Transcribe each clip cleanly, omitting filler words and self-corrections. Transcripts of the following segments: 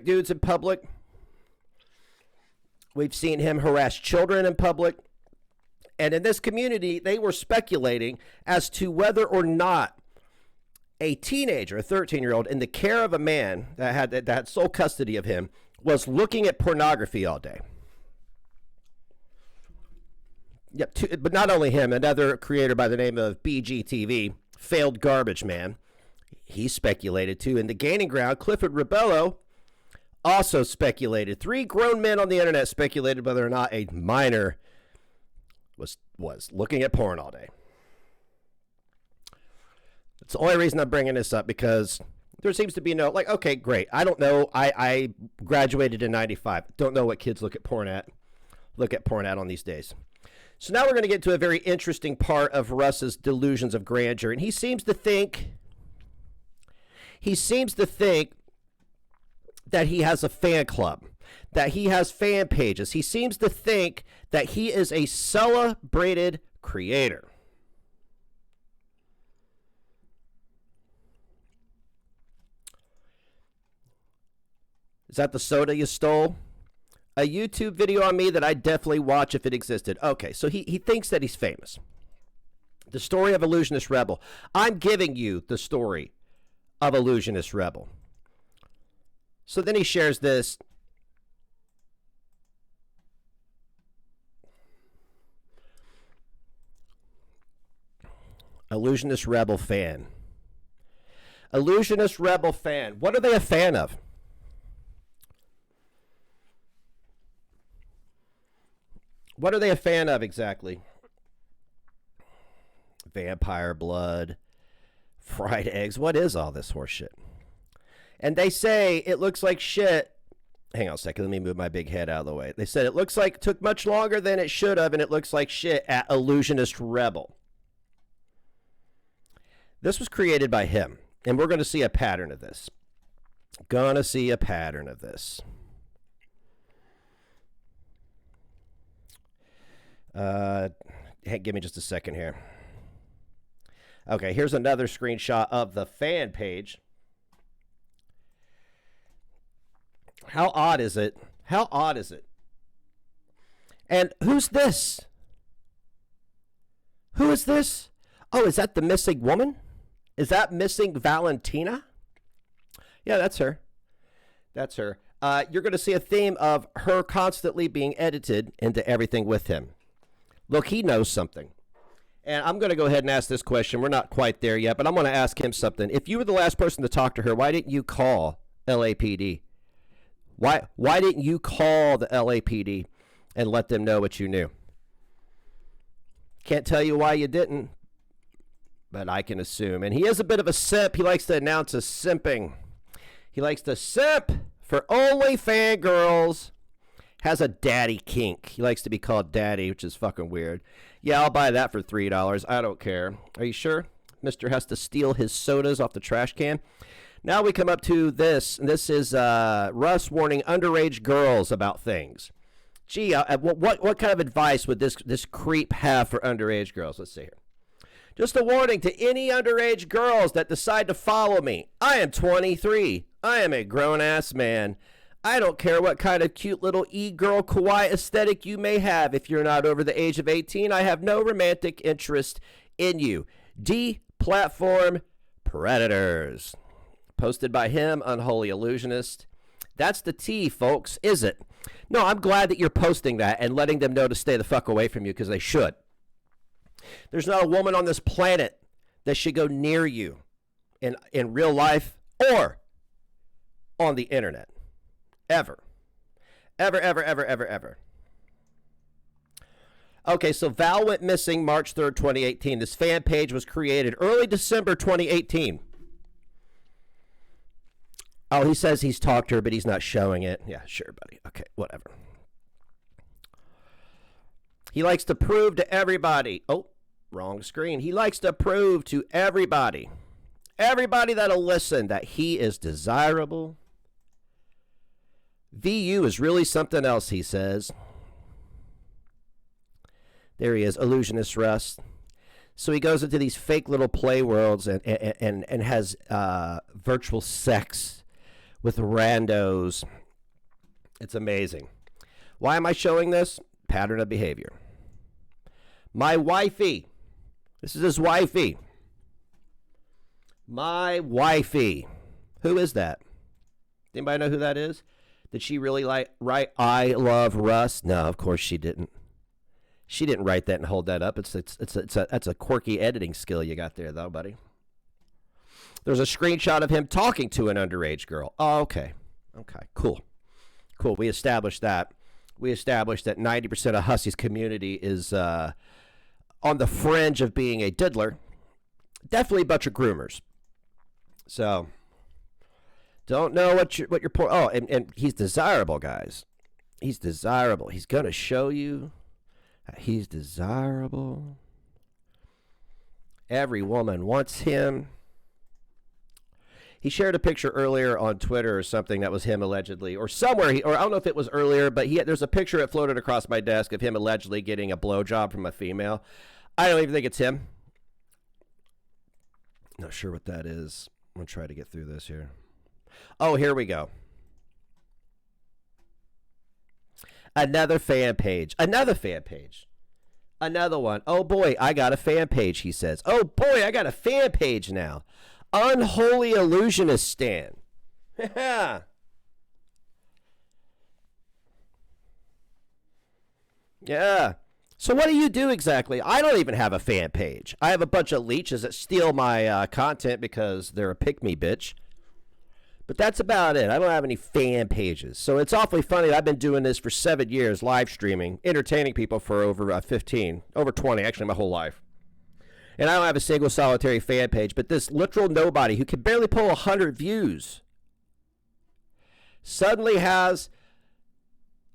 dudes in public. We've seen him harass children in public. And in this community, they were speculating as to whether or not a teenager, a 13-year-old, in the care of a man that had sole custody of him, was looking at pornography all day. Yep, but not only him, another creator by the name of BGTV, Failed Garbage Man, he speculated too. In the gaining ground, Clifford Rebello also speculated. 3 grown men on the internet speculated whether or not a minor was looking at porn all day. It's the only reason I'm bringing this up, because there seems to be no, like, okay, great. I don't know. I graduated in 95. Don't know what kids look at porn at on these days. So now we're going to get to a very interesting part of Russ's delusions of grandeur. And he seems to think that he has a fan club, that he has fan pages. He seems to think that he is a celebrated creator. Is that the soda you stole? A YouTube video on me that I'd definitely watch if it existed. Okay, so he thinks that he's famous. The story of Illusionist Rebel. I'm giving you the story of Illusionist Rebel. So then he shares this. Illusionist Rebel fan. Illusionist Rebel fan. What are they a fan of? What are they a fan of exactly? Vampire blood, fried eggs. What is all this horse shit? And they say it looks like shit. Hang on a second. Let me move my big head out of the way. They said it looks like it took much longer than it should have, and it looks like shit at Illusionist Rebel. This was created by him, and we're going to see a pattern of this. Gonna see a pattern of this. Hey, give me just a second here. Okay, here's another screenshot of the fan page. How odd is it? How odd is it? And who's this? Who is this? Oh, is that the missing woman? Is that missing Valentina? Yeah, that's her. That's her. You're going to see a theme of her constantly being edited into everything with him. Look, he knows something. And I'm going to go ahead and ask this question. We're not quite there yet, but I'm going to ask him something. If you were the last person to talk to her, why didn't you call LAPD? Why didn't you call the LAPD and let them know what you knew? Can't tell you why you didn't, but I can assume. And he is a bit of a simp. He likes to announce his simping. He likes to simp for only fangirls. Has a daddy kink. He likes to be called daddy, which is fucking weird. Yeah, I'll buy that for $3. I don't care. Are you sure? Mister has to steal his sodas off the trash can. Now we come up to this. And this is Russ warning underage girls about things. Gee, what kind of advice would this creep have for underage girls? Let's see here. Just a warning to any underage girls that decide to follow me. I am 23. I am a grown-ass man. I don't care what kind of cute little e-girl kawaii aesthetic you may have. If you're not over the age of 18, I have no romantic interest in you. D-platform predators. Posted by him, Unholy Illusionist. That's the T, folks, is it? No, I'm glad that you're posting that and letting them know to stay the fuck away from you, because they should. There's not a woman on this planet that should go near you in real life or on the internet. Ever. Ever, ever, ever, ever, ever. Okay, so Val went missing March 3rd, 2018. This fan page was created early December 2018. Oh, he says he's talked to her, but he's not showing it. Yeah, sure, buddy. Okay, whatever. He likes to prove to everybody. Oh, wrong screen. He likes to prove to everybody that'll listen, that he is desirable. VU is really something else, he says. There he is, Illusionist Russ. So he goes into these fake little play worlds and has virtual sex with randos. It's amazing. Why am I showing this? Pattern of behavior. My wifey. This is his wifey. My wifey. Who is that? Anybody know who that is? Did she really write I love Russ? No, of course she didn't. She didn't write that and hold that up. That's a quirky editing skill you got there, though, buddy. There's a screenshot of him talking to an underage girl. Oh, okay. Okay, cool. Cool. We established that. We established that 90% of Hussey's community is on the fringe of being a diddler. Definitely a bunch of groomers. So, don't know what your point. Oh, and he's desirable, guys. He's desirable. He's going to show you he's desirable. Every woman wants him. He shared a picture earlier on Twitter or something that was him allegedly, or somewhere, or I don't know if it was earlier, but there's a picture that floated across my desk of him allegedly getting a blowjob from a female. I don't even think it's him. Not sure what that is. I'm going to try to get through this here. Oh, here we go. Another fan page. Another fan page. Another one. Oh, boy, I got a fan page, he says. Oh, boy, I got a fan page now. Unholy Illusionist Stan. Yeah. So what do you do exactly? I don't even have a fan page. I have a bunch of leeches that steal my content because they're a pick-me bitch. But that's about it. I don't have any fan pages. So it's awfully funny. I've been doing this for 7 years, live streaming, entertaining people for over 15, over 20, actually my whole life. And I don't have a single solitary fan page, but this literal nobody who can barely pull 100 views suddenly has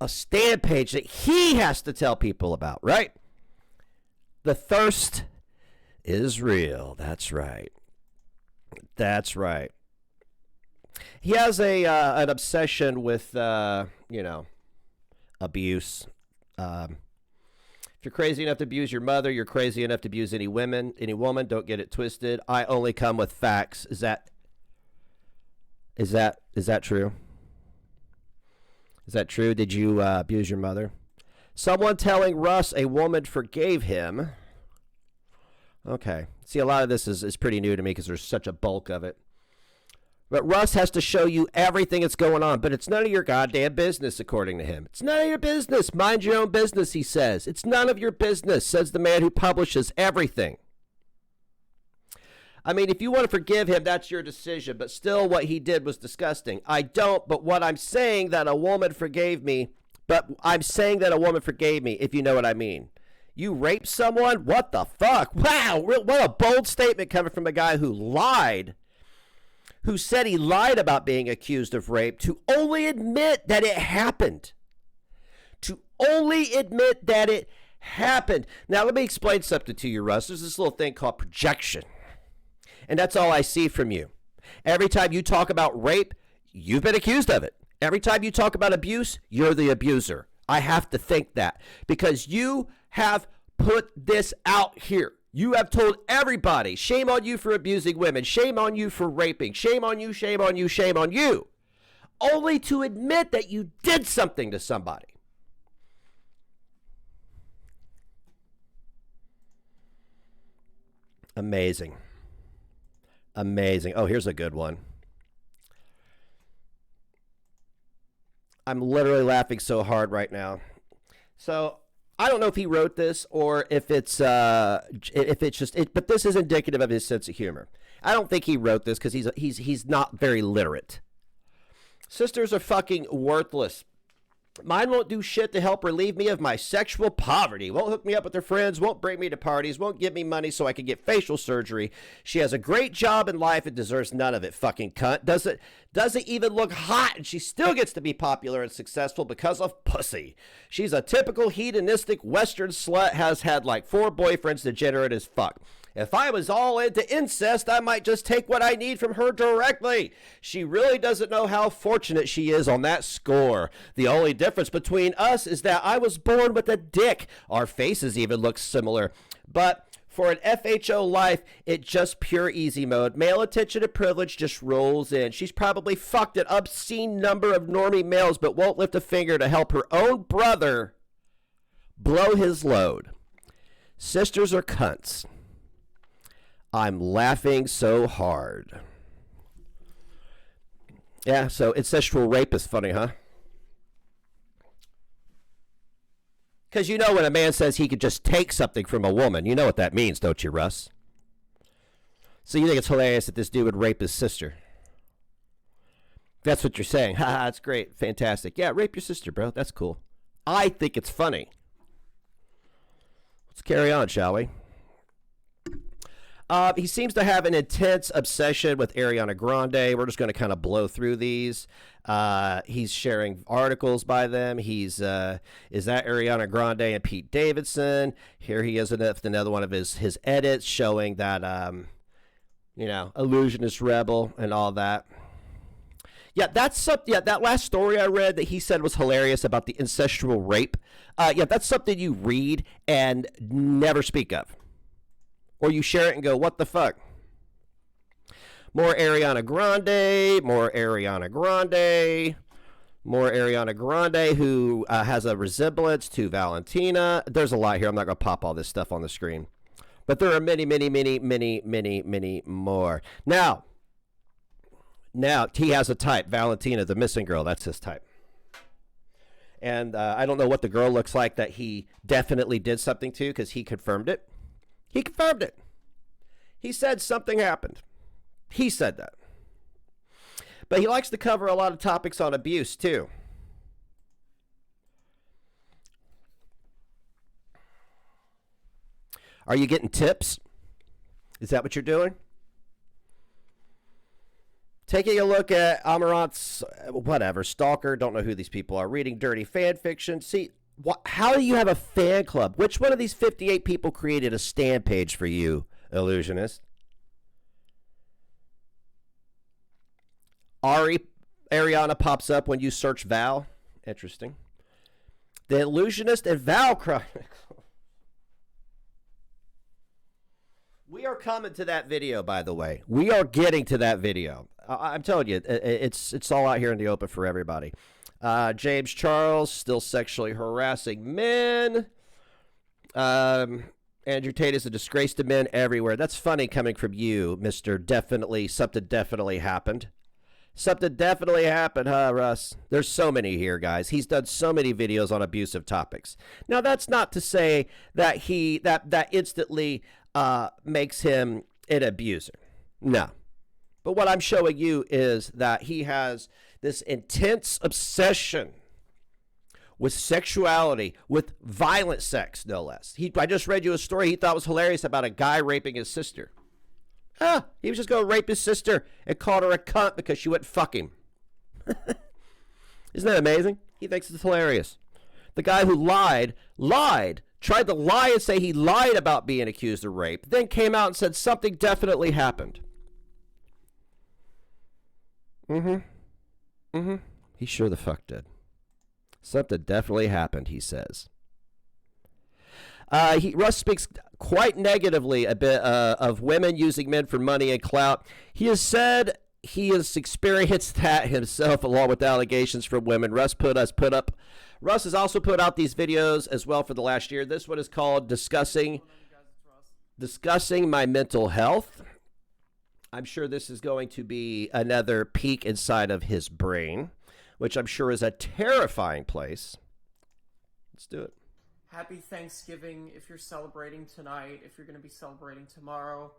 a stand page that he has to tell people about, right? The thirst is real. That's right. That's right. He has an obsession with, abuse. If you're crazy enough to abuse your mother, you're crazy enough to abuse any woman. Don't get it twisted. I only come with facts. Is that true? Is that true? Did you abuse your mother? Someone telling Russ a woman forgave him. Okay. See, a lot of this is pretty new to me because there's such a bulk of it. But Russ has to show you everything that's going on, but it's none of your goddamn business, according to him. It's none of your business. Mind your own business, he says. It's none of your business, says the man who publishes everything. I mean, if you want to forgive him, that's your decision, but still what he did was disgusting. I don't, but what I'm saying that a woman forgave me, if you know what I mean. You raped someone? What the fuck? Wow, what a bold statement coming from a guy who lied. Who said he lied about being accused of rape, to only admit that it happened. Now, let me explain something to you, Russ. There's this little thing called projection. And that's all I see from you. Every time you talk about rape, you've been accused of it. Every time you talk about abuse, you're the abuser. I have to think that because you have put this out here. You have told everybody, shame on you for abusing women, shame on you for raping, shame on you, shame on you, shame on you, only to admit that you did something to somebody. Amazing. Amazing. Oh, here's a good one. I'm literally laughing so hard right now. So I don't know if he wrote this or if it's just but this is indicative of his sense of humor. I don't think he wrote this because he's not very literate. Sisters are fucking worthless. Mine won't do shit to help relieve me of my sexual poverty. Won't hook me up with her friends. Won't bring me to parties. Won't give me money so I can get facial surgery. She has a great job in life and deserves none of it, fucking cunt. Doesn't even look hot, and she still gets to be popular and successful because of pussy. She's a typical hedonistic Western slut, has had like 4 boyfriends, degenerate as fuck. If I was all into incest, I might just take what I need from her directly. She really doesn't know how fortunate she is on that score. The only difference between us is that I was born with a dick. Our faces even look similar. But For an FHO life, it just pure easy mode. Male attention and privilege just rolls in. She's probably fucked an obscene number of normie males, but won't lift a finger to help her own brother blow his load. Sisters are cunts. I'm laughing so hard. Yeah, so incestual rape is funny, huh? Because you know when a man says he could just take something from a woman, you know what that means, don't you, Russ? So you think it's hilarious that this dude would rape his sister? That's what you're saying. Ha, that's great. Fantastic. Yeah, rape your sister, bro. That's cool. I think it's funny. Let's carry on, shall we? He seems to have an intense obsession with Ariana Grande. We're just going to kind of blow through these. He's sharing articles by them. Is that Ariana Grande and Pete Davidson? Here he is with another one of his edits showing that, illusionist rebel and all that. Yeah, that last story I read that he said was hilarious about the incestual rape. That's something you read and never speak of. Or you share it and go, what the fuck? More Ariana Grande, who has a resemblance to Valentina. There's a lot here. I'm not going to pop all this stuff on the screen. But there are many, many, many, many, many, many more. Now, he has a type. Valentina, the missing girl, that's his type. And I don't know what the girl looks like that he definitely did something to because he confirmed it. He confirmed it. He said something happened. He said that. But he likes to cover a lot of topics on abuse, too. Are you getting tips? Is that what you're doing? Taking a look at Amarant's, stalker, don't know who these people are, reading dirty fan fiction. See, how do you have a fan club? Which one of these 58 people created a stand page for you, illusionist? Ariana pops up when you search Val. Interesting. The illusionist and Val Chronicle. We are coming to that video, by the way. We are getting to that video. I'm telling you, it's all out here in the open for everybody. James Charles, still sexually harassing men. Andrew Tate is a disgrace to men everywhere. That's funny coming from you, Mr. Definitely, something definitely happened. Something definitely happened, huh, Russ? There's so many here, guys. He's done so many videos on abusive topics. Now, that's not to say that that instantly makes him an abuser. No. But what I'm showing you is that he has this intense obsession with sexuality, with violent sex, no less. I just read you a story he thought was hilarious about a guy raping his sister. He was just going to rape his sister and called her a cunt because she wouldn't fuck him. Isn't that amazing? He thinks it's hilarious. The guy who lied, tried to lie and say he lied about being accused of rape, then came out and said something definitely happened. He sure the fuck did. Something definitely happened, he says. Russ speaks quite negatively a bit of women using men for money and clout. He has said he has experienced that himself, along with allegations from women. Russ has also put out these videos as well for the last year. This one is called Discussing My Mental Health. I'm sure this is going to be another peek inside of his brain, which I'm sure is a terrifying place. Let's do it. Happy Thanksgiving if you're celebrating tonight, if you're going to be celebrating tomorrow,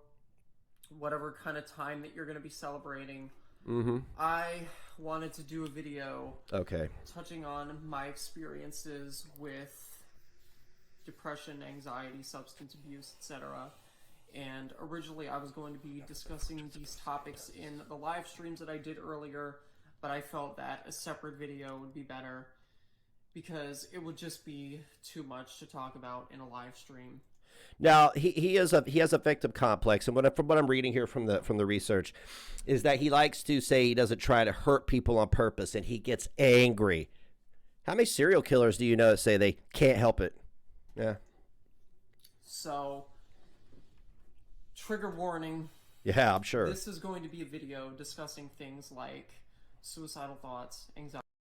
whatever kind of time that you're going to be celebrating. I wanted to do a video touching on my experiences with depression, anxiety, substance abuse, etc. And originally I was going to be discussing these topics in the live streams that I did earlier, but I felt that a separate video would be better because it would just be too much to talk about in a live stream. Now he has a victim complex, and from what I'm reading here from the research, is that he likes to say he doesn't try to hurt people on purpose, and he gets angry. How many serial killers do you know that say they can't help it? Yeah. So trigger warning. Yeah, I'm sure. This is going to be a video discussing things like suicidal thoughts, anxiety.